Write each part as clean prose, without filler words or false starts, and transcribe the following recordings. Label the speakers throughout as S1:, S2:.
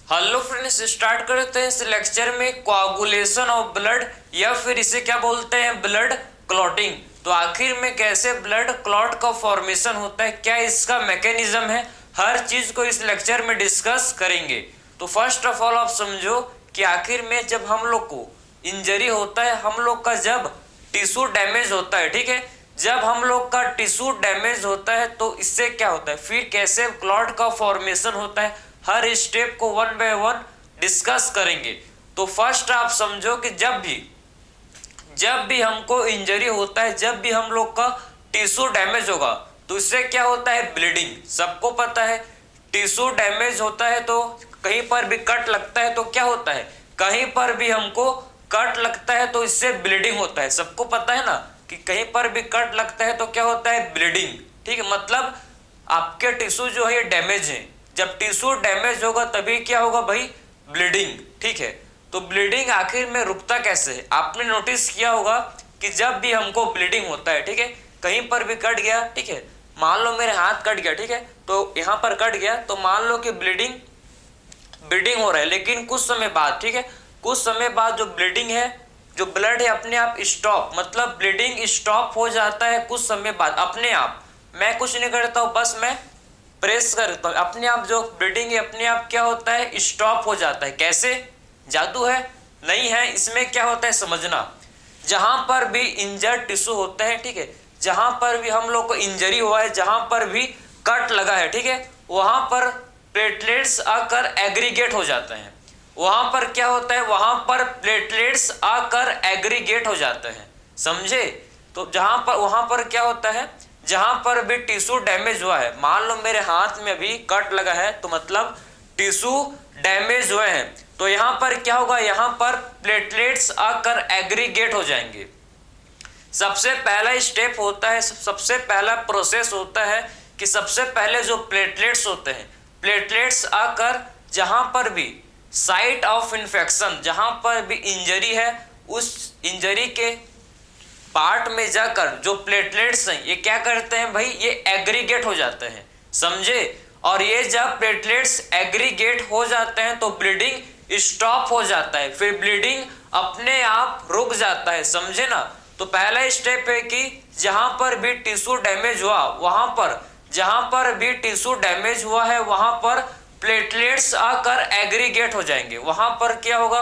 S1: Hello friends, start करते हैं इस लेक्चर में कोआगुलेशन ऑफ ब्लड या फिर इसे क्या बोलते हैं ब्लड क्लॉटिंग। तो आखिर में कैसे ब्लड क्लॉट का फॉर्मेशन होता है, क्या इसका मैकेनिज्म है, हर चीज को इस लेक्चर में डिस्कस करेंगे। तो फर्स्ट ऑफ ऑल आप समझो कि आखिर में जब हम लोग को इंजरी होता है, हम लोग का जब टिश्यू डैमेज होता है, ठीक है, जब हम लोग का टिश्यू डैमेज होता है तो इससे क्या होता है, फिर कैसे क्लॉट का फॉर्मेशन होता है, हर स्टेप को वन बाय वन डिस्कस करेंगे। तो फर्स्ट आप समझो कि जब भी हमको इंजरी होता है, जब भी हम लोग का टिश्यू डैमेज होगा तो इससे क्या होता है ब्लीडिंग। सबको पता है टिश्यू डैमेज होता है तो कहीं पर भी कट लगता है तो क्या होता है, कहीं पर भी हमको कट लगता है तो इससे ब्लीडिंग होता है। सबको पता है ना कि कहीं पर भी कट लगता है तो क्या होता है ब्लीडिंग, ठीक है। मतलब आपके टिश्यू जो है ये डैमेज है, जब टिश्यू डैमेज होगा तभी क्या होगा भाई, ब्लीडिंग, ठीक है। तो ब्लीडिंग आखिर में रुकता कैसे है, आपने नोटिस किया होगा कि जब भी हमको ब्लीडिंग होता है, ठीक है, कहीं पर भी कट गया, ठीक है, मान लो मेरे हाथ कट गया, ठीक है, तो यहाँ पर कट गया तो मान लो कि ब्लीडिंग हो रहा है, लेकिन कुछ समय बाद, ठीक है, कुछ समय बाद जो ब्लीडिंग है, जो ब्लड है अपने आप स्टॉप, मतलब ब्लीडिंग स्टॉप हो जाता है कुछ समय बाद अपने आप। मैं कुछ नहीं करता हूँ, बस मैं प्रेस करता हूँ, अपने आप जो ब्लीडिंग है अपने आप क्या होता है, स्टॉप हो जाता है। कैसे, जादू है? नहीं है। इसमें क्या होता है समझना, जहां पर भी इंजर्ड टिश्यू होते हैं, ठीक है, जहां पर भी हम लोग को इंजरी हुआ है, जहां पर भी कट लगा है, ठीक है, वहां पर प्लेटलेट्स आकर एग्रीगेट हो जाते हैं। वहां पर क्या होता है, वहां पर प्लेटलेट्स आकर एग्रीगेट हो जाते हैं, समझे। तो जहां पर वहां पर क्या होता है, जहां पर भी टिश्यू डैमेज हुआ है, मान लो मेरे हाथ में भी कट लगा है तो मतलब टिश्यू डैमेज हुए हैं, तो यहां पर क्या होगा, यहां पर प्लेटलेट्स आकर एग्रीगेट हो जाएंगे। सबसे पहला स्टेप होता है, सबसे पहला प्रोसेस होता है कि सबसे पहले जो प्लेटलेट्स होते हैं, प्लेटलेट्स आकर जहां पर भी साइट ऑफ इन्फेक्शन, जहां पर भी इंजरी है, उस इंजरी के पार्ट में जाकर जो प्लेटलेट्स हैं ये क्या करते हैं भाई, ये एग्रीगेट हो जाते हैं, समझे। और ये जब प्लेटलेट्स एग्रीगेट हो जाते हैं तो ब्लीडिंग स्टॉप हो जाता है, फिर ब्लीडिंग अपने आप रुक जाता है, समझे ना। तो पहला स्टेप है कि जहां पर भी टिश्यू डैमेज हुआ, वहां पर जहां पर भी टिश्यू डैमेज हुआ है वहां पर प्लेटलेट्स आकर एग्रीगेट हो जाएंगे, वहां पर क्या होगा,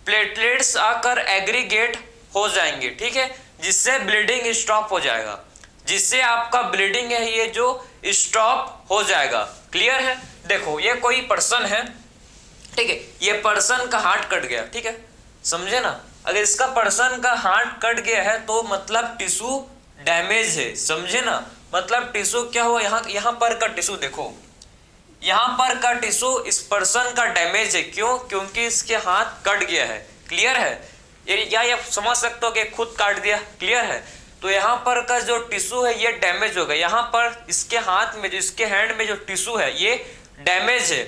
S1: प्लेटलेट्स आकर एग्रीगेट हो जाएंगे, ठीक है, जिससे ब्लीडिंग स्टॉप हो जाएगा, जिससे आपका ब्लीडिंग है ये जो स्टॉप हो जाएगा। क्लियर है? देखो ये कोई पर्सन है, ठीक है, ये पर्सन का हार्ट कट गया, ठीक है, समझे ना। अगर इसका पर्सन का हार्ट कट गया है तो मतलब टिश्यू डैमेज है, समझे ना। मतलब टिश्यू क्या हुआ, यहाँ पर का टिश्यू देखो, यहाँ पर का टिश्यू इस पर्सन का डैमेज है, क्यों, क्योंकि इसके हाथ कट गया है। क्लियर है? या ये समझ सकते हो कि खुद काट दिया। क्लियर है? तो यहाँ पर का जो टिश्यू है ये डैमेज हो गया, यहाँ पर इसके हाथ में जो, इसके हैंड में जो टिश्यू है ये डैमेज है।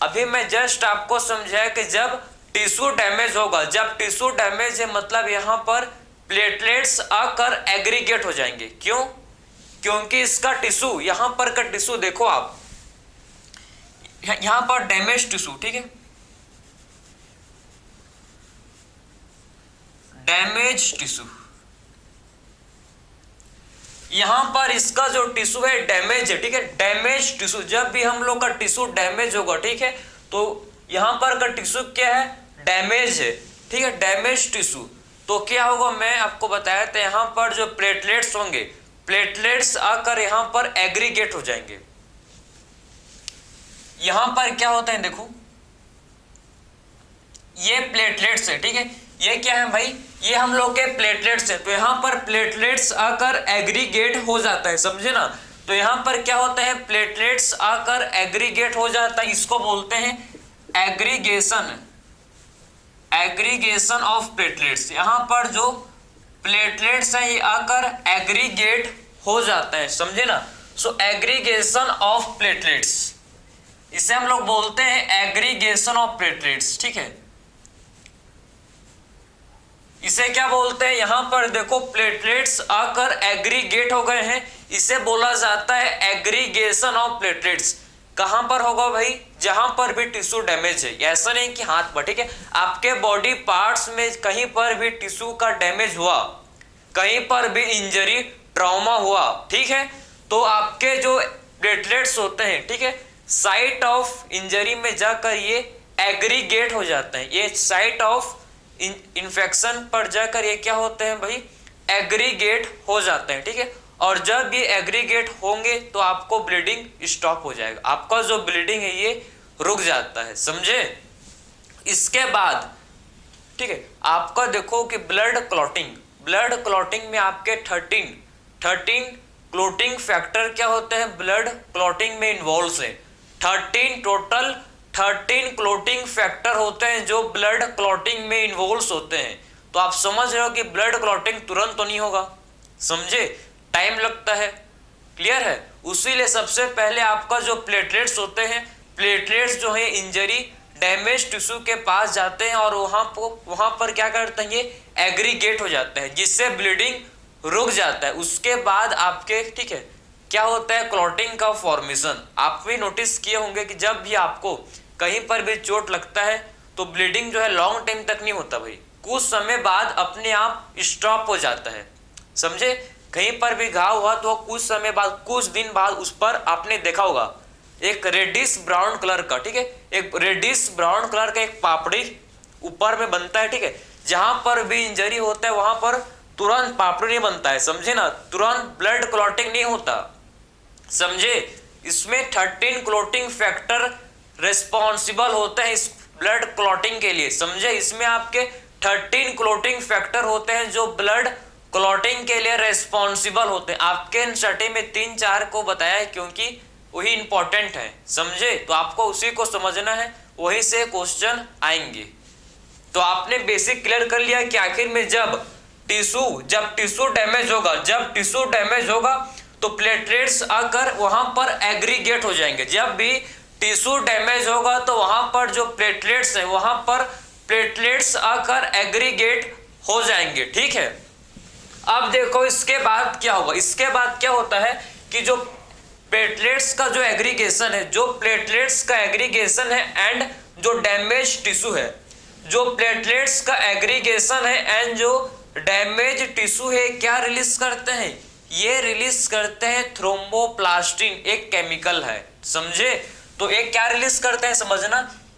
S1: अभी मैं जस्ट आपको समझाया कि जब टिश्यू डैमेज होगा, जब टिश्यू डैमेज है मतलब यहाँ पर प्लेटलेट्स आकर एग्रीगेट हो जाएंगे। क्यों? क्योंकि इसका टिश्यू, यहाँ पर का टिश्यू देखो आप, यहाँ पर डैमेज टिश्यू, ठीक है, डैमेज टिश्यू, यहां पर इसका जो टिश्यू है डैमेज है, ठीक है, डैमेज टिश्यू। जब भी हम लोग का टिश्यू डैमेज होगा, ठीक है, तो यहां पर का टिश्यू क्या है, डैमेज है, ठीक है, डैमेज टिश्यू। तो क्या होगा, मैं आपको बताया था, यहां पर जो प्लेटलेट्स होंगे, प्लेटलेट्स आकर यहां पर एग्रीगेट हो जाएंगे। यहां पर क्या होता है देखो, ये प्लेटलेट्स है, ठीक है, ये क्या है भाई, ये हम लोग के प्लेटलेट्स है। तो यहाँ पर प्लेटलेट्स आकर एग्रीगेट हो जाता है, समझे ना। तो यहाँ पर क्या होता है, प्लेटलेट्स आकर एग्रीगेट हो जाता है, इसको बोलते हैं एग्रीगेशन, एग्रीगेशन ऑफ प्लेटलेट्स। यहाँ पर जो प्लेटलेट्स है ये आकर एग्रीगेट हो जाता है, समझे ना। सो एग्रीगेशन ऑफ प्लेटलेट्स, इसे हम लोग बोलते हैं एग्रीगेशन ऑफ प्लेटलेट्स, ठीक है। इसे क्या बोलते हैं, यहां पर देखो प्लेटलेट्स आकर एग्रीगेट हो गए हैं, इसे बोला जाता है एग्रीगेशन ऑफ प्लेटलेट्स। कहां पर होगा भाई? जहां पर भी टिश्यू डैमेज है। ऐसा नहीं कि हाथ पर, ठीक है, आपके बॉडी पार्ट्स में कहीं पर भी टिश्यू का डैमेज हुआ, कहीं पर भी इंजरी ट्रॉमा हुआ, ठीक है, तो आपके जो प्लेटलेट्स होते हैं, ठीक है, साइट ऑफ इंजरी में जाकर ये एग्रीगेट हो जाते हैं। ये साइट ऑफ इन्फेक्शन पर जाकर ये क्या होते हैं भाई? एग्रीगेट हो जाते हैं, ठीक है। और जब ये एग्रीगेट होंगे तो आपको ब्लीडिंग स्टॉप हो जाएगा, आपका जो ब्लीडिंग है ये रुक जाता है, समझे। इसके बाद, ठीक है, आपका देखो कि ब्लड क्लॉटिंग में आपके 13 क्लॉटिंग फैक्टर क्या होते हैं? ब्लड क्लॉटिंग में इन्वॉल्व है। 13 क्लॉटिंग फैक्टर होते हैं जो ब्लड क्लॉटिंग में इन्वॉल्व होते हैं। तो आप समझ रहे हो कि ब्लड क्लॉटिंग तुरंत तो नहीं होगा, समझे, टाइम लगता है, क्लियर है। उसीलिए सबसे पहले आपका जो प्लेटलेट्स होते हैं, प्लेटलेट्स जो है इंजरी डैमेज टिश्यू के पास जाते हैं और वहां पर क्या करते हैं? ये एग्रीगेट हो जाते हैं, जिससे ब्लीडिंग रुक जाता है। उसके बाद आपके, ठीक है, क्या होता है? क्लॉटिंग का फॉर्मेशन। आप भी नोटिस किए होंगे कि जब भी आपको कहीं पर भी चोट लगता है तो ब्लीडिंग जो है लॉन्ग टाइम तक नहीं होता भाई, कुछ समय बाद अपने आप स्टॉप हो जाता है, समझे। कहीं पर भी घाव हुआ तो कुछ समय बाद, कुछ दिन बाद उस पर आपने देखा होगा एक रेडिश ब्राउन कलर का, ठीक है, एक रेडिश ब्राउन कलर का एक पापड़ी ऊपर में बनता है, ठीक है। जहां पर भी इंजरी होता है वहां पर तुरंत पापड़ी नहीं बनता है, समझे ना, तुरंत ब्लड क्लॉटिंग नहीं होता, समझे। इसमें 13 क्लॉटिंग फैक्टर रिस्पॉन्सिबल होते हैं इस ब्लड क्लॉटिंग के लिए, समझे। इसमें आपके 13 क्लॉटिंग फैक्टर होते हैं जो ब्लड क्लॉटिंग के लिए रेस्पॉन्सिबल होते हैं। आपके स्टडी में 3-4 को बताया है क्योंकि वही इंपॉर्टेंट है, समझे। तो आपको उसी को समझना है, वहीं से क्वेश्चन आएंगे। तो आपने बेसिक क्लियर कर लिया कि आखिर में जब टिश्यू डैमेज होगा तो प्लेटलेट्स आकर वहां पर एग्रीगेट हो जाएंगे। जब भी टिश्यू डैमेज होगा तो वहां पर जो प्लेटलेट्स है वहां पर प्लेटलेट्स आकर एग्रीगेट हो जाएंगे, ठीक है। अब देखो इसके बाद क्या होगा? इसके बाद क्या होता है कि जो प्लेटलेट्स का जो एग्रीगेशन है, जो प्लेटलेट्स का एग्रीगेशन है एंड जो डैमेज टिश्यू है, जो प्लेटलेट्स का एग्रीगेशन है एंड जो डैमेज टिश्यू है, क्या रिलीज करते हैं? ये रिलीज करते हैं थ्रोम्बोप्लास्टिन, एक केमिकल है, समझे। तो एक क्या रिलीज करते हैं समझना,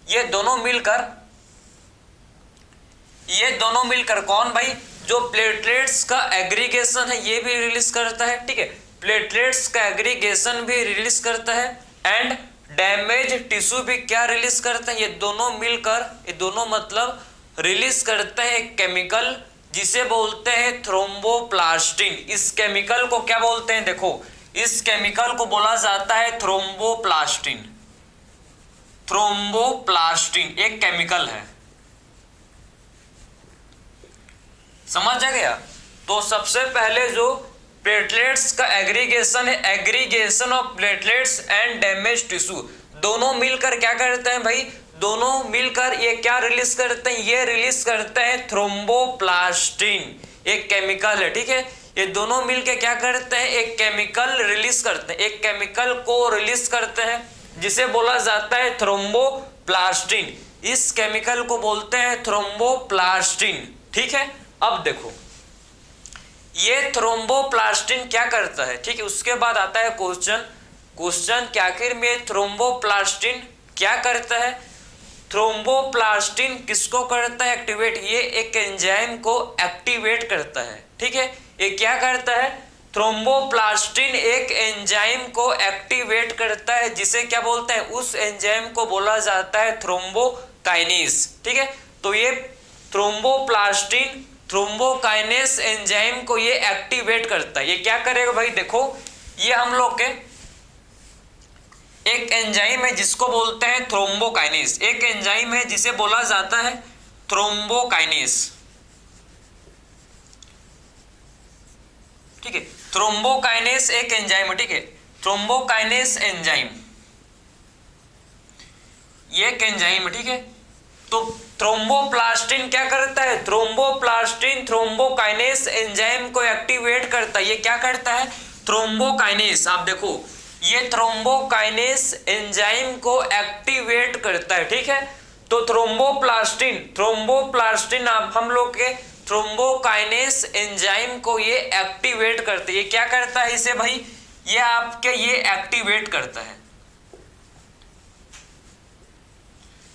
S1: ये दोनों मिलकर कौन भाई? जो प्लेटलेट्स का एग्रीगेशन है ये भी रिलीज करता है, ठीक है, प्लेटलेट्स का एग्रीगेशन भी रिलीज करता है एंड डैमेज टिश्यू भी क्या रिलीज करते हैं? ये दोनों मिलकर, ये दोनों मतलब रिलीज करते हैं एक केमिकल जिसे बोलते हैं थ्रोम्बोप्लास्टिन। इस केमिकल को क्या बोलते हैं? देखो, इस केमिकल को बोला जाता है थ्रोम्बोप्लास्टिन। थ्रोम्बोप्लास्टिन एक केमिकल है, समझ आ गया। तो सबसे पहले जो प्लेटलेट्स का एग्रीगेशन है, aggregation of platelets and damage tissue, दोनों मिलकर क्या करते हैं भाई? दोनों मिलकर ये क्या रिलीज करते हैं? ये रिलीज करते हैं थ्रोम्बोप्लास्टिन, एक केमिकल है, ठीक है। ये दोनों मिलकर क्या करते हैं? एक केमिकल रिलीज करते हैं, एक केमिकल को रिलीज करते हैं जिसे बोला जाता है थ्रोम्बोप्लास्टिन। इस केमिकल को बोलते हैं थ्रोम्बोप्लास्टिन, ठीक है। अब देखो ये थ्रोम्बोप्लास्टिन क्या करता है, ठीक है। उसके बाद आता है क्वेश्चन कि आखिर में थ्रोम्बोप्लास्टिन क्या करता है? थ्रोम्बोप्लास्टिन किसको करता है एक्टिवेट? ये एक एंजाइम को एक्टिवेट करता है, ठीक है। ये क्या करता है? थ्रोम्बोप्लास्टिन एक एंजाइम को एक्टिवेट करता है जिसे क्या बोलते हैं? उस एंजाइम को बोला जाता है थ्रोम्बोकाइनेस, ठीक है। तो ये थ्रोम्बोकाइनेस एंजाइम को ये एक्टिवेट करता है। ये क्या करेगा भाई? देखो ये हम लोग के एक एंजाइम है जिसको बोलते हैं थ्रोम्बोकाइनेस, एक एंजाइम है जिसे बोला जाता है थ्रोम्बोकाइनेस, ठीक है। थ्रोम्बोकाइनेस एक एंजाइम है, ठीक है, थ्रोम्बोकाइनेस एंजाइम ये एक एंजाइम है, ठीक है। तो थ्रोम्बोप्लास्टिन क्या करता है? थ्रोम्बोप्लास्टिन थ्रोम्बोकाइनेस एंजाइम को एक्टिवेट करता है। ये क्या करता है? थ्रोम्बोकाइनेस। आप देखो ये थ्रोम्बोकाइनेस एंजाइम को एक्टिवेट करता है, ठीक है। तो थ्रोम्बोप्लास्टिन हम लोग के थ्रोम्बोकाइनेस एंजाइम को ये एक्टिवेट करते हैं। ये क्या करता है इसे भाई, ये आपके ये एक्टिवेट करता है,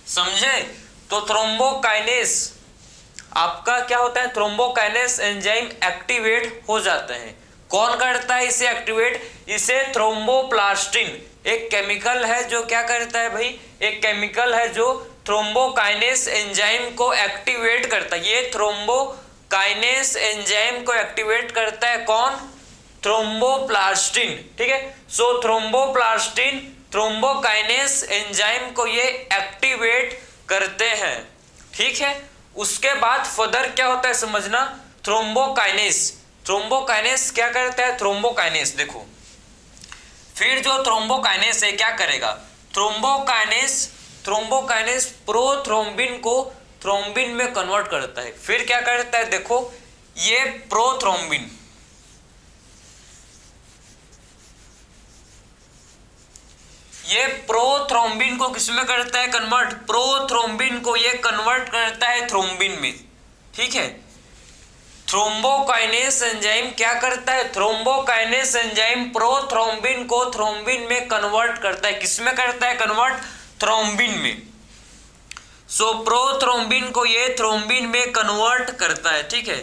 S1: समझे। तो थ्रोम्बोकाइनेस आपका क्या होता है, थ्रोम्बोकाइनेस एंजाइम एक्टिवेट हो जाता है। कौन करता है इसे एक्टिवेट, इसे थ्रोम्बोप्लास्टिन, एक केमिकल है जो क्या करता है भाई, एक केमिकल है जो थ्रोम्बोकाइनेस एंजाइम को एक्टिवेट करता है। ये थ्रोम्बोकाइनेस एंजाइम को एक्टिवेट करता है कौन, थ्रोम्बोप्लास्टिन, ठीक है। सो थ्रोम्बोप्लास्टिन थ्रोम्बोकाइनेस एंजाइम को ये एक्टिवेट करते हैं, ठीक है। उसके बाद फर्दर क्या होता है समझना, थ्रोम्बोकाइनेस क्या करता है, थ्रोम्बोकाइनेस देखो, फिर जो थ्रोम्बोकाइनेस है क्या करेगा, थ्रोम्बोकाइनेस प्रोथ्रोम्बिन को थ्रोम्बिन में कन्वर्ट करता है। फिर क्या करता है देखो, ये प्रोथ्रोम्बिन को किसमें करता है कन्वर्ट, प्रोथ्रोम्बिन को ये कन्वर्ट करता है थ्रोम्बिन में, ठीक है। थ्रोम्बोकाइनेस एंजाइम क्या करता है, थ्रोम्बोकाइनेस एंजाइम प्रोथ्रोम्बिन को थ्रोम्बिन में कन्वर्ट करता है। किसमें करता है कन्वर्ट, थ्रोम्बिन में। सो प्रोथ्रोम्बिन को ये थ्रोम्बिन में कन्वर्ट करता है, ठीक है।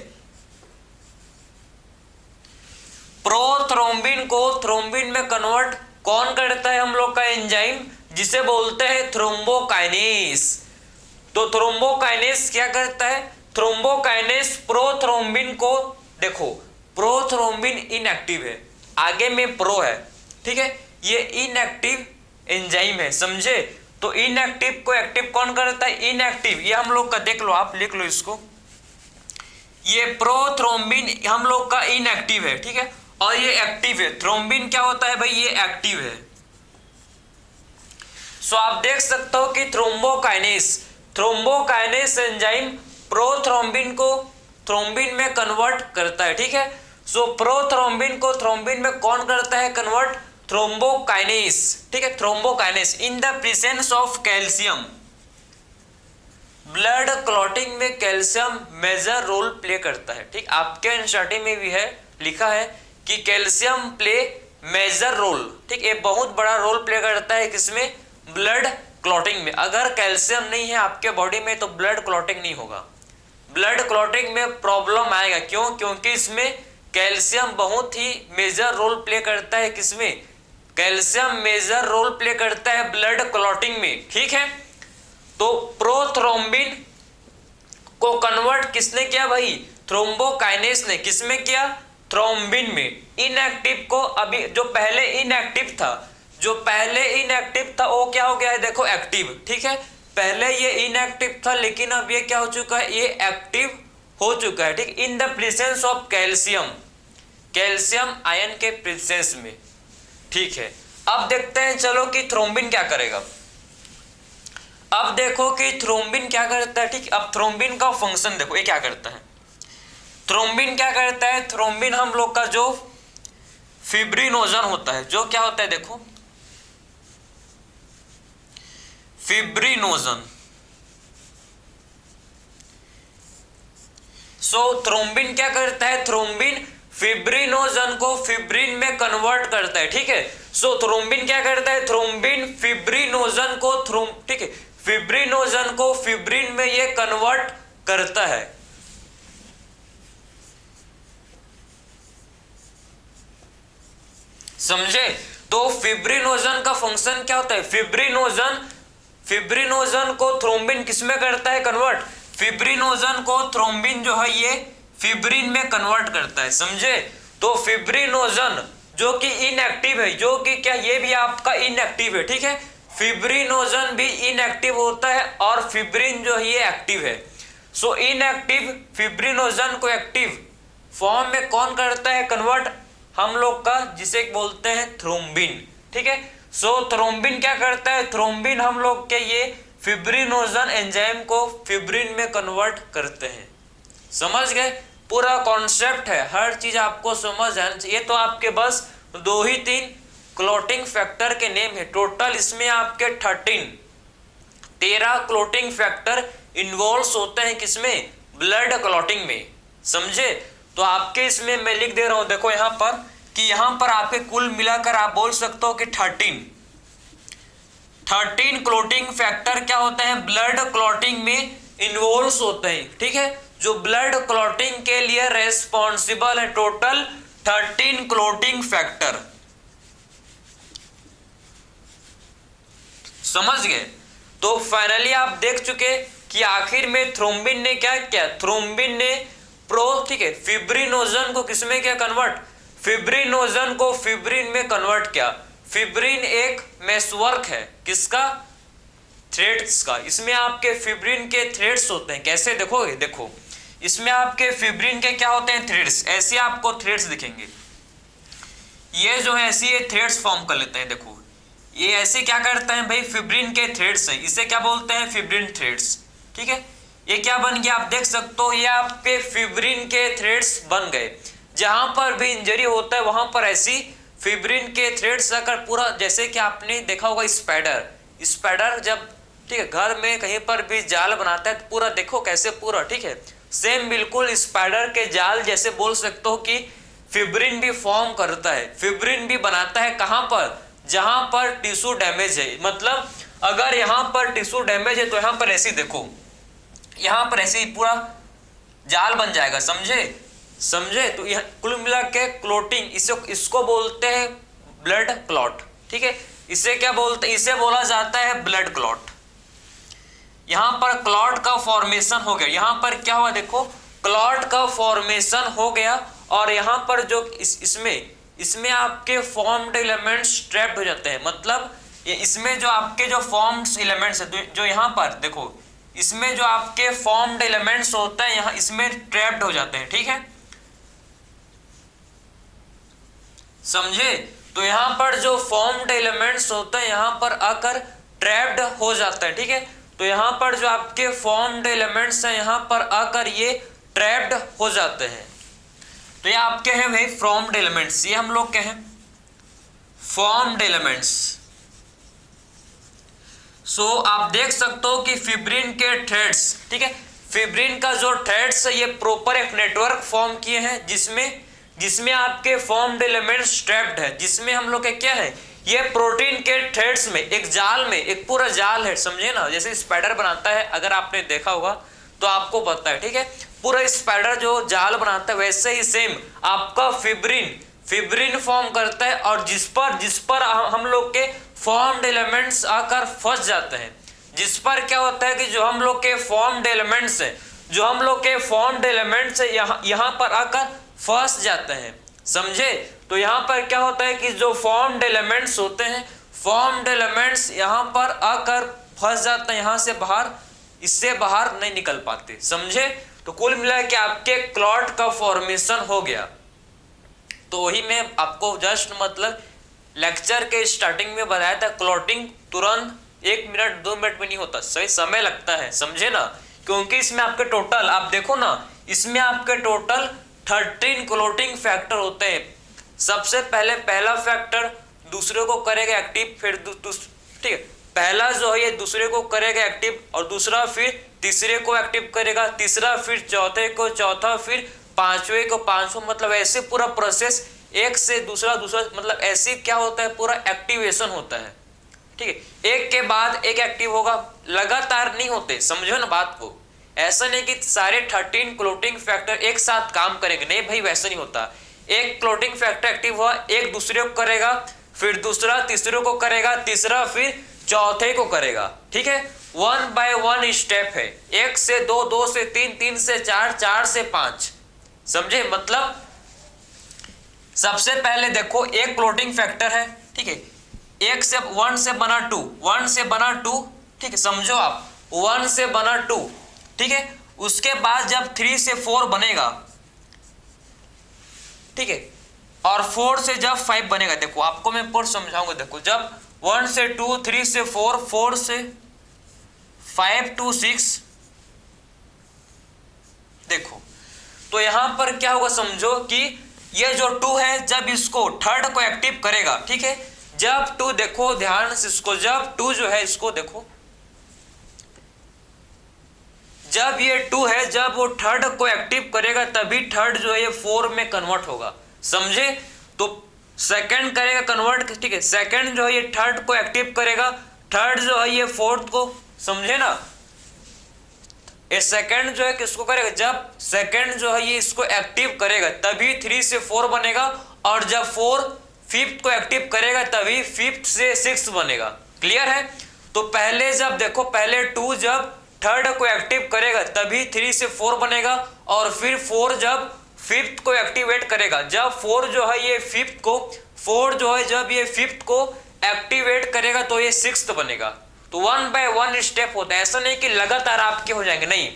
S1: प्रोथ्रोम्बिन को थ्रोम्बिन में कन्वर्ट कौन करता है, हम लोग का एंजाइम जिसे बोलते हैं थ्रोम्बोकाइनेस। तो थ्रोम्बोकाइनेस क्या करता है, थ्रोम्बोकाइनेस प्रोथ्रोम्बिन को, देखो प्रोथ्रोम्बिन इनएक्टिव है, आगे में प्रो है, ठीक है। ये इनएक्टिव एंजाइम है, समझे। तो इनएक्टिव को एक्टिव कौन करता है, इनएक्टिव, ये हम लोग का देख लो, आप लिख लो इसको, ये प्रोथ्रोम्बिन हम लोग का इनएक्टिव है, ठीक है, और ये एक्टिव है। थ्रोम्बिन क्या होता है भाई, ये एक्टिव है। सो आप देख सकते हो कि थ्रोम्बोकाइनेस एंजाइम प्रोथ्रोम्बिन को थ्रोम्बिन में कन्वर्ट करता है, ठीक है। सो प्रोथ्रोम्बिन को थ्रोम्बिन में कौन करता है कन्वर्ट, थ्रोम्बोकाइनेस, ठीक है। Thrombokinase in the presence of calcium, blood clotting में कैल्शियम मेजर रोल प्ले करता है, ठीक। आपके एनसीईआरटी में भी है, लिखा है कि कैल्शियम प्ले मेजर रोल, ठीक, ये बहुत बड़ा रोल प्ले करता है किसमें, ब्लड क्लॉटिंग में। अगर कैल्शियम नहीं है आपके बॉडी में तो ब्लड क्लॉटिंग नहीं होगा, ब्लड क्लॉटिंग में प्रॉब्लम आएगा। क्यों, क्योंकि इसमें कैल्शियम बहुत ही मेजर रोल प्ले करता है, किसमें, कैल्शियम मेजर रोल प्ले करता है ब्लड क्लॉटिंग में, ठीक है। तो प्रोथ्रोम्बिन को कन्वर्ट किसने किया भाई, थ्रोम्बोकाइनेस ने, किसमें किया, थ्रोम्बिन में। इनएक्टिव को, अभी जो पहले इनएक्टिव था वो क्या हो गया है, देखो एक्टिव, ठीक है। पहले ये इनएक्टिव था लेकिन अब ये क्या हो चुका है, ये एक्टिव हो चुका है, ठीक। In the presence of calcium ion के प्रेजेंस में, ठीक है। अब देखते हैं चलो कि थ्रोम्बिन क्या करेगा। अब देखो कि थ्रोम्बिन क्या करता है, ठीक। अब थ्रोम्बिन का फंक्शन देखो, ये क्या करता है, थ्रोम्बिन क्या करता है, थ्रोम्बिन हम लोग का जो फिब्रिनोजन होता है, जो क्या होता है देखो, फिब्रिनोजन। सो थ्रोम्बिन क्या करता है, थ्रोम्बिन फिब्रिनोजन को फिब्रिन में कन्वर्ट करता है, ठीक है। सो थ्रोम्बिन क्या करता है, थ्रोम्बिन फिब्रिनोजन को ठीक है, फिब्रिनोजन को फिब्रिन में ये कन्वर्ट करता है, समझे। तो फिब्रिनोजन का फंक्शन क्या होता है, फिब्रिनोजन को थ्रोम्बिन किसमें करता है कन्वर्ट, फिब्रिनोजन को थ्रोम्बिन जो है ये फिब्रिन में कन्वर्ट करता है, समझे। तो फिब्रिनोजन जो कि इनएक्टिव है, जो कि क्या, ये भी आपका इनएक्टिव है, ठीक है। फिब्रिनोजन भी इनएक्टिव होता है और फिब्रिन जो है ये एक्टिव है। सो इनएक्टिव फिब्रिनोजन को एक्टिव फॉर्म में कौन करता है कन्वर्ट, हम लोग का जिसे बोलते हैं थ्रोम्बिन, ठीक है। सो थ्रोम्बिन क्या करता है, थ्रोम्बिन हम लोग के ये फिब्रिनोजन एंजाइम को फिब्रिन में कन्वर्ट करते हैं, समझ गए। पूरा कॉन्सेप्ट है, हर चीज आपको समझ आना चाहिए। तो आपके बस 2 ही 3 क्लॉटिंग फैक्टर के नेम है। टोटल इसमें आपके 13 क्लॉटिंग फैक्टर इन्वॉल्व होते हैं किसमें, ब्लड क्लॉटिंग में, समझे। तो आपके इसमें मैं लिख दे रहा हूं, देखो यहां पर कि यहां पर आपके कुल मिलाकर आप बोल सकते हो कि 13 क्लॉटिंग फैक्टर क्या होते हैं, ब्लड क्लॉटिंग में इन्वॉल्व होते हैं, ठीक है, जो ब्लड क्लॉटिंग के लिए रेस्पॉन्सिबल है। टोटल 13 क्लॉटिंग फैक्टर, समझ गए। तो फाइनली आप देख चुके कि आखिर में थ्रोम्बिन ने क्या किया, थ्रोम्बिन ने ठीक है, फिब्रिनोजन को किसमें क्या कन्वर्ट, फिब्रिनोजन को फिब्रिन में कन्वर्ट किया। फिब्रिन एक मेसवर्क है किसका, थ्रेड्स का। इसमें आपके फिब्रिन के थ्रेड्स होते हैं, कैसे देखोगे, देखो इसमें आपके फिब्रिन के क्या होते हैं, थ्रेड्स। ऐसे आपको थ्रेड्स दिखेंगे, ये जो है ऐसे ये थ्रेड्स फॉर्म कर लेते हैं। देखो ये ऐसे क्या करते हैं भाई, फिब्रिन के थ्रेड्स है, इसे क्या बोलते हैं, फिब्रिन थ्रेड्स, ठीक है। ये क्या बन गया, आप देख सकते हो, ये आपके फिब्रिन के थ्रेड्स बन गए। जहां पर भी इंजरी होता है वहां पर ऐसी फिब्रिन के थ्रेड्स आकर पूरा, जैसे कि आपने देखा होगा स्पाइडर जब, ठीक है, घर में कहीं पर भी जाल बनाता है तो पूरा देखो कैसे पूरा, ठीक है, सेम बिल्कुल स्पाइडर के जाल जैसे बोल सकते हो कि फिब्रिन भी फॉर्म करता है, फिब्रिन भी बनाता है। कहां पर, जहां पर टिश्यू डैमेज है, मतलब अगर यहां पर टिश्यू डैमेज है तो यहां पर ऐसी देखो, यहां पर ऐसे ही पूरा जाल बन जाएगा, समझे। तो यह कुल मिला के क्लॉटिंग, इसको बोलते हैं ब्लड क्लॉट, ठीक है। इसे क्या बोलते, इसे बोला जाता है ब्लड क्लॉट। यहां पर क्लॉट का फॉर्मेशन हो गया, यहां पर क्या हुआ देखो, क्लॉट का फॉर्मेशन हो गया, और यहां पर जो इसमें आपके फॉर्म्ड एलिमेंट्स ट्रैप्ड हो जाते हैं। मतलब ये इसमें जो आपके जो फॉर्म्ड एलिमेंट्स है, जो यहां पर देखो, इसमें जो आपके फॉर्म्ड एलिमेंट्स होते हैं यहां इसमें ट्रैप्ड हो जाते हैं, ठीक है, समझे। तो यहां पर जो फॉर्म्ड एलिमेंट्स होते हैं यहां पर आकर ट्रैप्ड हो जाते हैं, ठीक है। तो यहां पर जो आपके फॉर्म्ड एलिमेंट्स हैं यहां पर आकर ये ट्रैप्ड हो जाते हैं। तो ये आपके हैं भाई फॉर्म्ड एलिमेंट्स, ये हम लोग के हैं फॉर्म्ड एलिमेंट्स। सो आप देख सकते हो कि फिब्रिन के थ्रेड्स, ठीक है, फिब्रिन का जो थ्रेड्स है ये प्रॉपर एक नेटवर्क फॉर्म किए हैं जिसमें आपके फॉर्म्ड एलिमेंट्स ट्रैप्ड है, जिसमें हम लोग के क्या है, ये प्रोटीन के थ्रेड्स में एक जाल में एक पूरा जाल है, समझे ना, जैसे स्पाइडर बनाता है, अगर आपने देखा होगा तो आपको पता है, ठीक है, पूरा स्पाइडर जो जाल बनाता है वैसे ही सेम आपका फिब्रिन फॉर्म करता है, और जिस पर हम लोग के फॉर्म्ड एलिमेंट्स आकर फंस जाते हैं, जिस पर क्या होता है कि जो हम लोग के फॉर्म्ड एलिमेंट्स है यहाँ पर आकर फंस जाते हैं, समझे। तो यहाँ पर क्या होता है कि जो फॉर्म्ड एलिमेंट्स होते हैं, फॉर्म्ड एलिमेंट्स यहाँ पर आकर फंस जाते हैं, यहाँ से बाहर, इससे बाहर नहीं निकल पाते, समझे। तो कुल मिला के आपके क्लॉट का फॉर्मेशन हो गया। तो वही मैं आपको जस्ट मतलब लेक्चर के स्टार्टिंग में बताया था, क्लॉटिंग तुरंत 1 मिनट 2 मिनट में नहीं होता, सही समय लगता है, समझे ना। क्योंकि इसमें आपके टोटल आप देखो ना, इसमें आपके टोटल 13 क्लॉटिंग फैक्टर होते हैं। सबसे पहले पहला फैक्टर दूसरे को करेगा एक्टिव, फिर ठीक है, पहला जो है ये दूसरे को करेगा एक्टिव, और दूसरा फिर तीसरे को एक्टिव करेगा, तीसरा फिर चौथे को, चौथा फिर पांचवें को, पांचवा, मतलब ऐसे पूरा प्रोसेस एक से दूसरा मतलब ऐसे क्या होता है, पूरा एक्टिवेशन होता है, ठीक है, एक के बाद एक एक्टिव होगा, लगातार नहीं होते, समझो ना बात को। ऐसा नहीं कि सारे 13 क्लॉटिंग फैक्टर एक साथ काम करेंगे, नहीं भाई वैसा नहीं होता। एक क्लॉटिंग फैक्टर एक्टिव हुआ, एक दूसरे को करेगा, फिर दूसरा तीसरे को करेगा, तीसरा फिर चौथे को करेगा, ठीक है, 1 बाय 1 स्टेप है, 1 से 2, 2 से 3, 3 से 4, 4 से 5, समझे। मतलब सबसे पहले देखो एक क्लॉटिंग फैक्टर है, ठीक है, 1 से बना 2, 1 से बना 2, ठीक है, समझो आप, 1 से बना 2, ठीक है। उसके बाद जब 3 से 4 बनेगा, ठीक है, और 4 से जब 5 बनेगा, देखो आपको मैं पूरा समझाऊंगा। देखो जब 1 से 2, 3 से 4, 4 से 5 to 6, देखो तो यहां पर क्या होगा, समझो कि ये जो 2 है जब इसको थर्ड को एक्टिव करेगा, ठीक है, जब टू, देखो ध्यान से इसको, जब टू जो है इसको देखो, जब ये टू है, जब वो थर्ड को एक्टिव करेगा तभी थर्ड जो है ये फोर में कन्वर्ट होगा, समझे। तो सेकंड करेगा कन्वर्ट, ठीक है, सेकंड जो है ये थर्ड को एक्टिव करेगा, थर्ड जो है ये फोर्थ को, समझे ना। ये सेकंड जो है किसको करेगा, जब सेकंड जो है ये इसको एक्टिव करेगा तभी 3 से 4 बनेगा, और जब 4 फिफ्थ को एक्टिव करेगा तभी 5th से 6 बनेगा। क्लियर है। तो पहले जब देखो, पहले 2 जब थर्ड को एक्टिव करेगा तभी 3 से 4 बनेगा, और फिर 4 जब 5th को एक्टिवेट करेगा, जब 4 जो है ये 5th को, 4 जो है जब ये 5th को एक्टिवेट करेगा तो ये 6th बनेगा। तो 1 बाय 1 स्टेप होता है, ऐसा नहीं कि लगातार आपके हो जाएंगे, नहीं,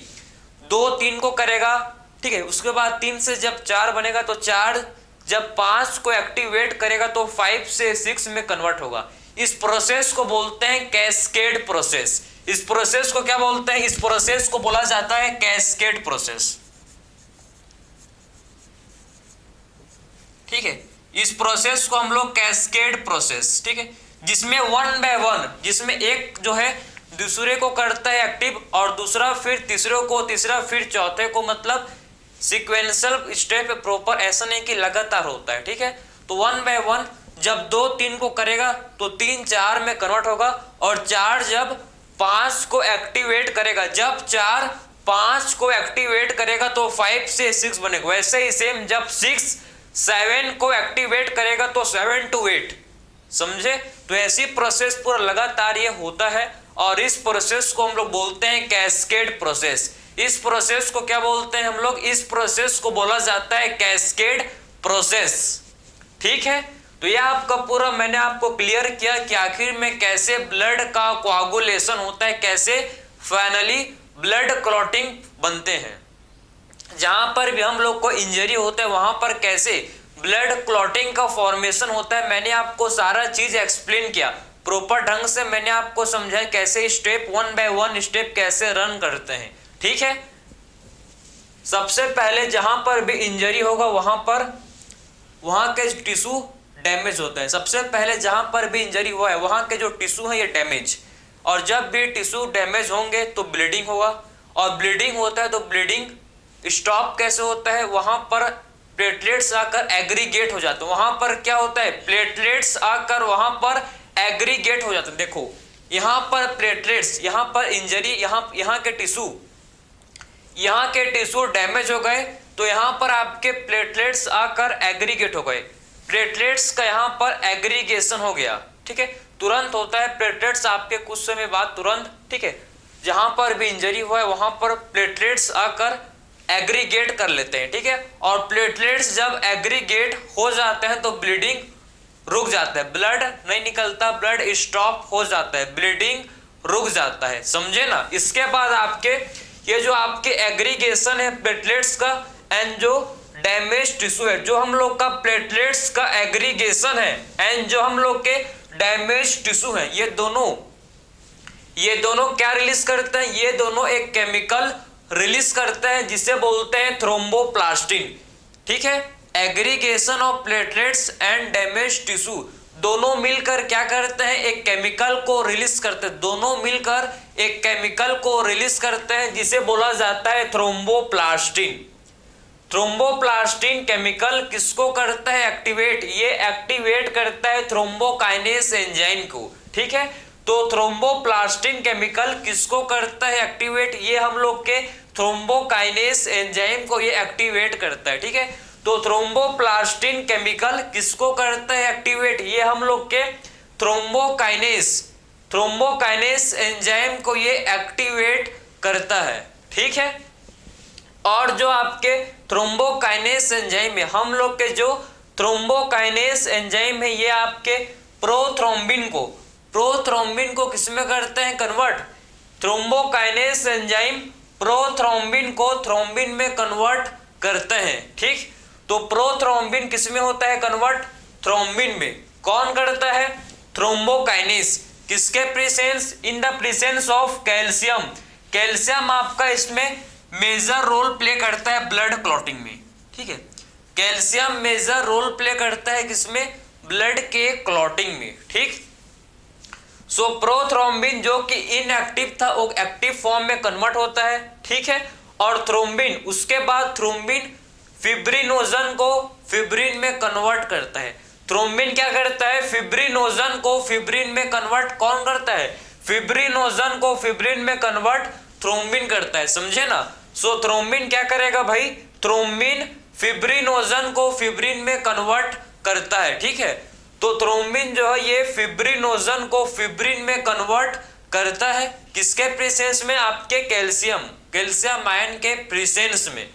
S1: 2 3 को करेगा, ठीक है, उसके बाद 3 से जब 4 बनेगा तो 4, जब 5 को एक्टिवेट करेगा तो 5 से 6 में कन्वर्ट होगा। इस प्रोसेस को बोलते हैं कैस्केड प्रोसेस। इस प्रोसेस को क्या बोलते हैं, इस प्रोसेस को बोला जाता है कैस्केड प्रोसेस, ठीक है। इस प्रोसेस को हम लोग कैस्केड प्रोसेस, ठीक है, जिसमें 1 बाय 1, जिसमें एक जो है दूसरे को करता है एक्टिव, और दूसरा फिर तीसरे को, तीसरा फिर चौथे को, मतलब सीक्वेंशियल स्टेप प्रॉपर, ऐसा नहीं कि लगातार होता है, ठीक है। तो 1 बाय 1 जब 2 3 को करेगा तो 3 4 में कन्वर्ट होगा, और 4 जब 5 को एक्टिवेट करेगा, जब 4 5 को एक्टिवेट करेगा तो 5 से 6 बनेगा। वैसे ही सेम जब 6 7 को एक्टिवेट करेगा तो 7 to 8, समझे। तो ऐसी प्रोसेस पूरा लगातार ये होता है, और इस प्रोसेस को हम लोग बोलते हैं कैस्केड प्रोसेस। इस प्रोसेस को क्या बोलते हैं हम लोग, इस प्रोसेस को बोला जाता है कैस्केड प्रोसेस, ठीक है। तो ये आपका पूरा मैंने आपको क्लियर किया कि आखिर में कैसे ब्लड का कोआगुलेशन होता है, कैसे फाइनली ब्लड क्लॉटिंग बनते हैं। जहां पर भी हम लोग को इंजरी होता है वहां पर कैसे ब्लड क्लॉटिंग का फॉर्मेशन होता है, मैंने आपको सारा चीज एक्सप्लेन किया प्रॉपर ढंग से, मैंने आपको समझाया कैसे स्टेप 1 बाय 1 स्टेप कैसे रन करते हैं, ठीक है। सबसे पहले जहां पर भी इंजरी होगा वहां के टिश्यू डैमेज होता है। सबसे पहले जहां पर भी इंजरी हुआ है वहां के जो टिश्यू है ये डैमेज, और जब भी टिश्यू डैमेज होंगे तो ब्लीडिंग होगा, और ब्लीडिंग होता है तो ब्लीडिंग स्टॉप कैसे होता है, वहां पर प्लेटलेट्स आकर एग्रीगेट हो जाते हैं। वहां पर क्या होता है, प्लेटलेट्स आकर वहां पर एग्रीगेट हो जाते हैं। देखो यहाँ पर प्लेटलेट्स, यहाँ पर इंजरी, यहाँ के टिश्यू डैमेज हो गए तो यहाँ पर आपके प्लेटलेट्स आकर एग्रीगेट हो गए, प्लेटलेट्स का यहाँ पर एग्रीगेशन हो गया, ठीक है, तुरंत होता है प्लेटलेट्स आपके कुछ समय बाद तुरंत, ठीक है। जहां पर भी इंजरी हुआ है वहां पर प्लेटलेट्स आकर एग्रीगेट कर लेते हैं, ठीक है। और प्लेटलेट्स जब एग्रीगेट हो जाते हैं तो ब्लीडिंग रुक जाता है, ब्लड नहीं निकलता, ब्लड स्टॉप हो जाता है, ब्लीडिंग रुक जाता है, समझे ना। इसके बाद आपके ये जो आपके एग्रीगेशन है प्लेटलेट्स का एंड जो डैमेज टिश्यू है, जो हम लोग का प्लेटलेट्स का एग्रीगेशन है एंड जो हम लोग के डैमेज टिश्यू है, ये दोनों क्या रिलीज करते हैं, ये दोनों एक केमिकल रिलीज करते हैं जिसे बोलते हैं थ्रोम्बोप्लास्टिन, ठीक है। Aggregation of platelets and damage tissue दोनों मिलकर क्या करते हैं, एक केमिकल को रिलीज करते हैं, दोनों मिलकर एक केमिकल को रिलीज करते हैं जिसे बोला जाता है थ्रोम्बोप्लास्टिन। थ्रोम्बोप्लास्टिन केमिकल किसको करता है एक्टिवेट, ये एक्टिवेट करता है थ्रोम्बोकाइनेस एंजाइम को, ठीक है। तो थ्रोम्बोप्लास्टिन केमिकल किसको करता है एक्टिवेट, ये हम लोग के थ्रोम्बोकाइनेस एंजाइम को ये एक्टिवेट करता है, ठीक है। तो थ्रोम्बोप्लास्टिन केमिकल किसको करता है एक्टिवेट, ये हम लोग के थ्रोम्बोकाइनेस एंजाइम को ये एक्टिवेट करता है, ठीक है। और जो आपके थ्रोम्बोकाइनेस एंजाइम है, हम लोग के जो थ्रोम्बोकाइनेस एंजाइम है ये आपके प्रोथ्रोम्बिन को किसमें करते हैं कन्वर्ट, थ्रोम्बोकाइनेस एंजाइम प्रोथ्रोम्बिन को थ्रोम्बिन में कन्वर्ट करते हैं, ठीक। तो प्रोथ्रोम्बिन किसमें होता है कन्वर्ट, थ्रोम्बिन में। कौन करता है, थ्रोम्बोकाइनेस, किसके presence, in the presence of calcium. Calcium आपका इसमें मेजर रोल प्ले करता है ब्लड क्लॉटिंग में, ठीक है। कैल्शियम मेजर रोल प्ले करता है किसमें, ब्लड के क्लॉटिंग में, ठीक। सो प्रोथ्रोम्बिन जो कि इनएक्टिव था वो एक्टिव फॉर्म में कन्वर्ट होता है, ठीक है। और थ्रोम्बिन उसके बाद थ्रोम्बिन फिब्रिनोजन को फिब्रिन में कन्वर्ट करता है। थ्रोम्बिन क्या करता है, फिब्रिनोजन को फिब्रिन में कन्वर्ट कौन करता है, फिब्रिनोजन को फिब्रिन में कन्वर्ट थ्रोम्बिन करता है, समझे ना। सो थ्रोम्बिन क्या करेगा भाई, थ्रोम्बिन फिब्रिनोजन को फिब्रिन में कन्वर्ट करता है, ठीक है। तो थ्रोम्बिन जो है ये फिब्रिनोजन को फिब्रिन में कन्वर्ट करता है, किसके प्रेजेंस में, आपके कैल्शियम आयन के प्रेजेंस में।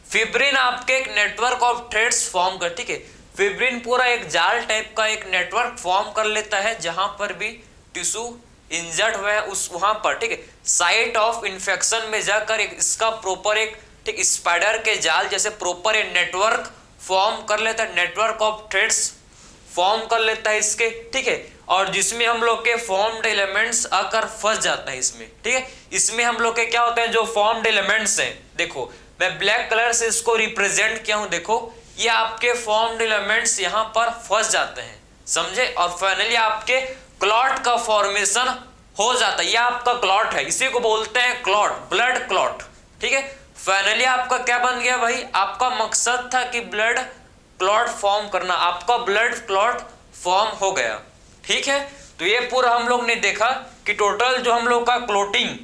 S1: फिब्रिन आपके एक नेटवर्क ऑफ थ्रेड्स फॉर्म कर, ठीक है। फिब्रिन पूरा एक जाल टाइप का एक नेटवर्क फॉर्म कर लेता है, जहां पर भी टिश्यू इंजर्ड हुआ है उस वहां पर, ठीक है, साइट ऑफ इन्फेक्शन में जाकर एक इसका प्रॉपर एक, ठीक, स्पाइडर के जाल जैसे प्रॉपर एक नेटवर्क फॉर्म कर लेता है, नेटवर्क ऑफ थ्रेड्स फॉर्म कर लेता है इसके, ठीक है। और जिसमें हम लोग के फॉर्म्ड एलिमेंट्स आकर फंस जाता है इसमें, ठीक है। इसमें हम लोग के क्या होते हैं, जो फॉर्म्ड एलिमेंट्स हैं, देखो मैं ब्लैक कलर से इसको रिप्रेजेंट किया हूं, देखो ये आपके फॉर्म्ड एलिमेंट्स यहां पर फंस जाते हैं, समझे। और फाइनली आपके क्लॉट का फॉर्मेशन हो जाता है, ये आपका क्लॉट है, इसी को बोलते हैं क्लॉट, ब्लड क्लॉट, ठीक है। फाइनली आपका क्या बन गया भाई, आपका मकसद था कि ब्लड क्लॉट फॉर्म करना, आपका ब्लड क्लॉट फॉर्म हो गया, ठीक है। तो ये पूरा हम लोग ने देखा कि टोटल जो हम लोग का क्लॉटिंग,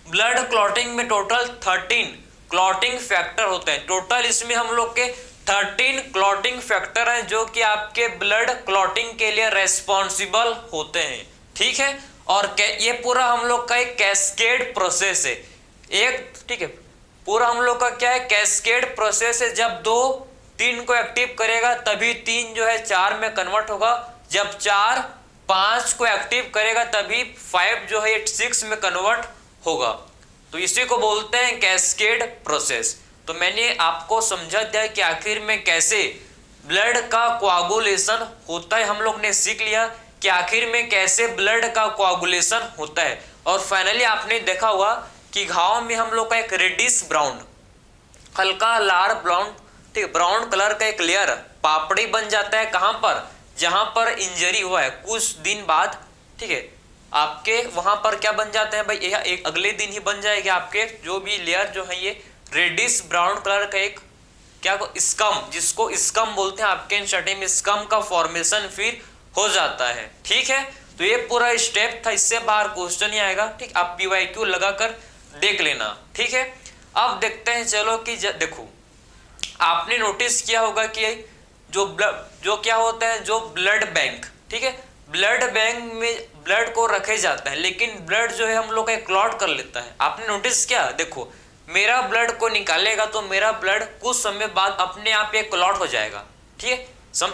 S1: ब्लड क्लॉटिंग में टोटल 13 क्लॉटिंग फैक्टर होते हैं। टोटल इसमें हम लोग के 13 क्लॉटिंग फैक्टर हैं जो कि आपके ब्लड क्लॉटिंग के लिए रेस्पॉन्सिबल होते हैं, ठीक है। और ये पूरा हम लोग का एक कैस्केड प्रोसेस है, एक, ठीक है, पूरा हम लोग का क्या है, कैस्केड प्रोसेस है। जब 2 3 को एक्टिव करेगा तभी 3 जो है 4 में कन्वर्ट होगा, जब 4 5 को एक्टिव करेगा तभी 5 जो है 6 में कन्वर्ट होगा। तो इसी को बोलते हैं कैस्केड प्रोसेस। तो मैंने आपको समझा दिया कि आखिर में कैसे ब्लड का कोआगुलेशन होता है, हम लोग ने सीख लिया कि आखिर में कैसे ब्लड का कोआगुलेशन होता है। और फाइनली आपने देखा होगा कि घाव में हम लोग का एक रेडिश ब्राउन, हल्का लाल ब्राउन, ठीक, ब्राउन कलर का एक लेयर पापड़ी बन जाता है, कहां पर, जहां पर इंजरी हुआ है कुछ दिन बाद, ठीक है, आपके वहां पर क्या बन जाता है भाई, यह एक अगले दिन ही बन जाएगा आपके जो भी लेयर जो है ये रेडिश ब्राउन कलर का एक क्या स्कम, जिसको स्कम बोलते हैं, आपके स्टडी में स्कम का फॉर्मेशन फिर हो जाता है, ठीक है। तो ये पूरा स्टेप था, इससे बाहर क्वेश्चन ही आएगा, ठीक। आप PYQ लगाकर देख लेना, ठीक है। अब देखते हैं, चलो कि देखो आपने नोटिस किया होगा कि जो क्या होता है, जो ब्लड बैंक, ठीक है, ब्लड बैंक में ब्लड को रखे जाता है, लेकिन ब्लड जो है हम लोग का क्लॉट कर लेता है। आपने नोटिस किया, देखो मेरा ब्लड को निकालेगा तो मेरा ब्लड कुछ समय बाद अपने आप ये क्लॉट हो जाएगा, ठीक है,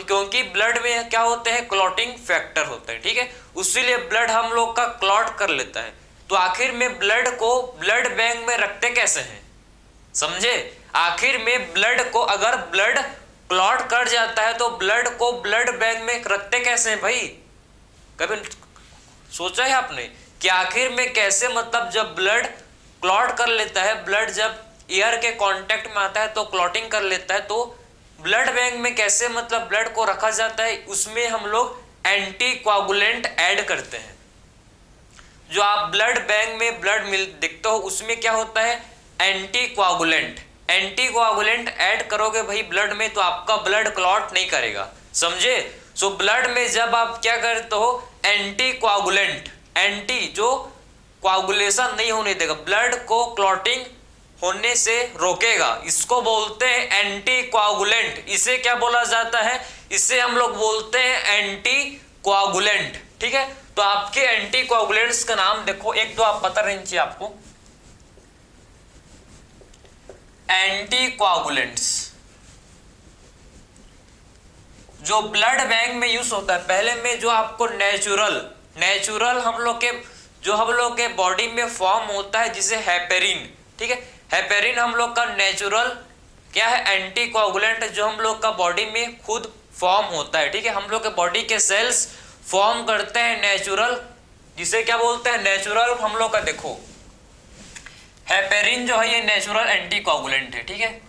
S1: क्योंकि ब्लड में क्या होते हैं, क्लॉटिंग फैक्टर होता है, ठीक है, उसीलिए ब्लड हम लोग का क्लॉट कर लेता है। तो आखिर में ब्लड को ब्लड बैंक में रखते कैसे हैं, समझे। आखिर में ब्लड को अगर ब्लड क्लॉट कर जाता है तो ब्लड को ब्लड बैंक में रखते कैसे हैं भाई, कभी सोचा है आपने कि आखिर में कैसे, मतलब जब ब्लड क्लॉट कर लेता है, ब्लड जब एयर के कांटेक्ट में आता है तो क्लॉटिंग कर लेता है, तो ब्लड बैंक में कैसे, मतलब ब्लड को रखा जाता है, उसमें हम लोग एंटी कोआगुलेंट ऐड करते हैं। जो आप ब्लड बैंक में ब्लड देखते हो उसमें क्या होता है, एंटी कोआगुलेंट ऐड करोगे भाई ब्लड में तो आपका ब्लड क्लॉट नहीं करेगा, समझे। सो ब्लड में जब आप क्या करते हो, एंटी कोआगुलेंट, एंटी जो कोआगुलेशन नहीं होने देगा, ब्लड को क्लॉटिंग होने से रोकेगा, इसको बोलते हैं एंटी कोआगुलेंट। इसे क्या बोला जाता है, इसे हम लोग बोलते हैं एंटी कोआगुलेंट, ठीक है। तो आपके एंटी कोआगुलेंट्स का नाम देखो, एक तो आप पता रहना चाहिए आपको, एंटी कोआगुलेंट्स जो ब्लड बैंक में यूज होता है। पहले में जो आपको नेचुरल हम लोग के बॉडी में फॉर्म होता है जिसे हेपेरिन, ठीक है, हेपेरिन हम लोग का नेचुरल क्या है, एंटी कोआगुलेंट जो हम लोग का बॉडी में खुद फॉर्म होता है, ठीक है। हम लोग के बॉडी के सेल्स फॉर्म करते हैं नेचुरल, जिसे क्या बोलते हैं, नेचुरल हम लोग का, देखो हेपेरिन जो है ये नेचुरल एंटी कोआगुलेंट है, ठीक है।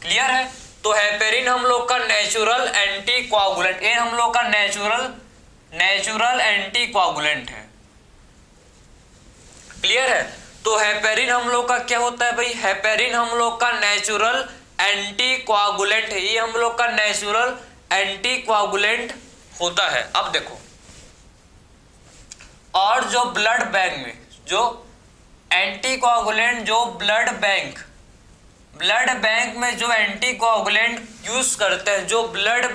S1: क्लियर है? तो हेपेरिन हम लोग का नेचुरल एंटी कोआगुलेंट, ये हम लोग का नेचुरल एंटी कोआगुलेंट है। क्लियर है? तो हेपेरिन हम लोग का क्या होता है भाई? हेपेरिन हम लोग का नेचुरल एंटी कोआगुलेंट है, ये हम लोग का नेचुरल एंटी कोआगुलेंट होता है। अब देखो, और जो ब्लड बैंक में जो एंटी कोआगुलेंट, जो ब्लड बैंक में जो एंटी कोआगुलेंट यूज करते हैं, जो ब्लड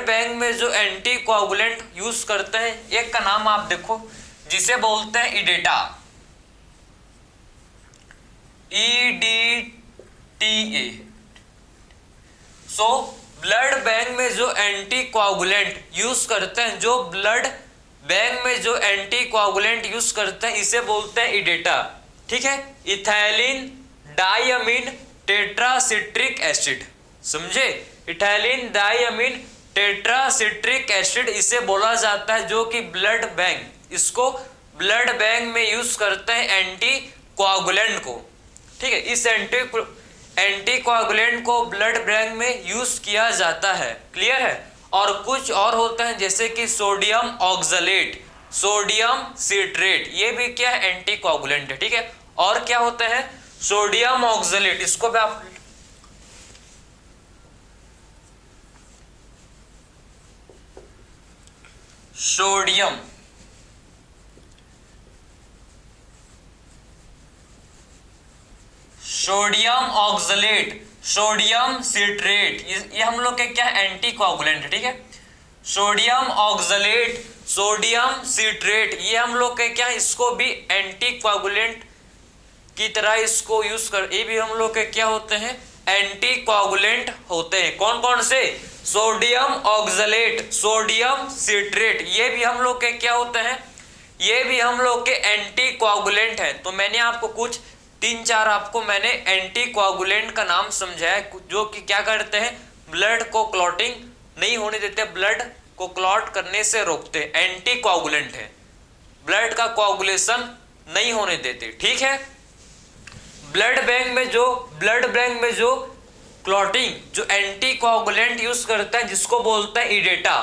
S1: बैंक में जो एंटी कोआगुलेंट यूज करते हैं, एक का नाम आप देखो जिसे बोलते हैं इडेटा, EDTA। सो ब्लड बैंक में जो एंटी कोआगुलेंट यूज करते हैं, जो ब्लड बैंक में जो एंटी कोआगुलेंट यूज करते हैं, इसे बोलते हैं इडेटा। ठीक है? इथाइलिन डाइअमीन टेट्रासिट्रिक एसिड, समझे? इथाइलिन डाइअमीन टेट्रासिट्रिक एसिड इसे बोला जाता है, जो कि ब्लड बैंक, इसको ब्लड बैंक में यूज करते हैं एंटी कोआगुलेंट को। ठीक है? इस एंटी कोआगुलेंट को ब्लड बैंक में यूज किया जाता है। क्लियर है? और कुछ और होते हैं जैसे कि सोडियम ऑक्सलेट, सोडियम सिट्रेट, ये भी क्या है? एंटी कोआगुलेंट है। ठीक है? और क्या होते हैं? सोडियम ऑक्सलेट, इसको भी आप सोडियम ऑक्सलेट, सोडियम सिट्रेट, ये हम लोग के क्या एंटी कोआगुलेंट है। ठीक है? सोडियम ऑक्सलेट, सोडियम सिट्रेट, ये हम लोग के क्या, इसको भी एंटी कोआगुलेंट की तरह इसको यूज कर, ये भी हम लोग के क्या होते हैं? एंटी कोआगुलेंट होते हैं। कौन कौन से? सोडियम ऑक्सलेट, सोडियम सिट्रेट, ये भी हम लोग के क्या होते हैं? ये भी हम लोग के एंटी कोआगुलेंट है। तो मैंने आपको कुछ 3-4 आपको मैंने एंटी कोआगुलेंट का नाम समझाया, जो कि क्या करते हैं? ब्लड को क्लॉटिंग नहीं होने देते, ब्लड को क्लॉट करने से रोकते, एंटी कोआगुलेंट है, ब्लड का कोआगुलेशन नहीं होने देते। ठीक है? ब्लड बैंक में जो क्लॉटिंग, जो एंटी कोआगुलेंट यूज करते हैं, जिसको बोलते हैं इडेटा,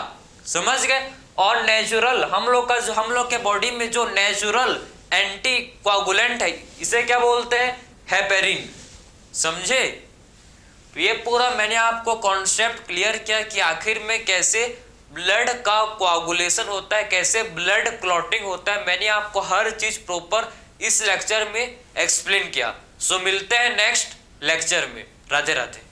S1: समझ गए? और नेचुरल हम लोग के बॉडी में जो नेचुरल एंटी कोआगुलेंट है, इसे क्या बोलते हैं? हेपेरिन, समझे? तो ये पूरा मैंने आपको कॉन्सेप्ट क्लियर किया कि आखिर में कैसे ब्लड का कोआगुलेशन होता है, कैसे ब्लड क्लॉटिंग होता है। मैंने आपको हर चीज प्रॉपर इस लेक्चर में एक्सप्लेन किया। सो मिलते हैं नेक्स्ट लेक्चर में। राधे राधे।